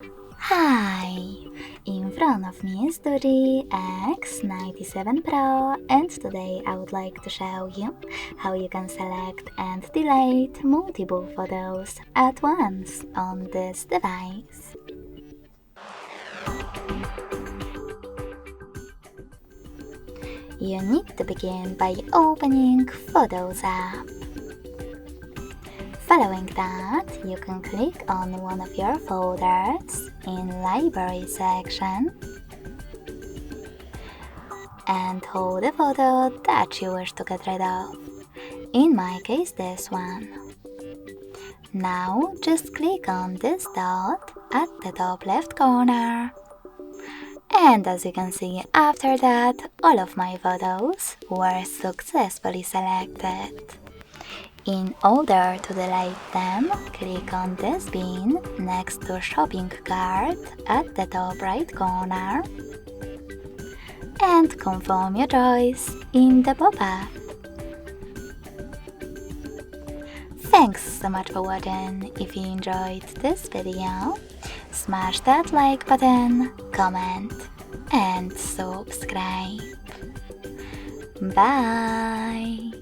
Hi! In front of me is DOOGEE X97 Pro, and today I would like to show you how you can select and delete multiple photos at once on this device. You need to begin by opening Photos app. Following that, you can click on one of your folders in Library section and hold the photo that you wish to get rid of. In my case, this one. Now just click on this dot at the top left corner. And as you can see, after that, all of my photos were successfully selected. In order to delete them, click on this bin next to shopping cart at the top right corner and confirm your choice in the pop-up. Thanks so much for watching. If you enjoyed this video, smash that like button, comment and subscribe. Bye!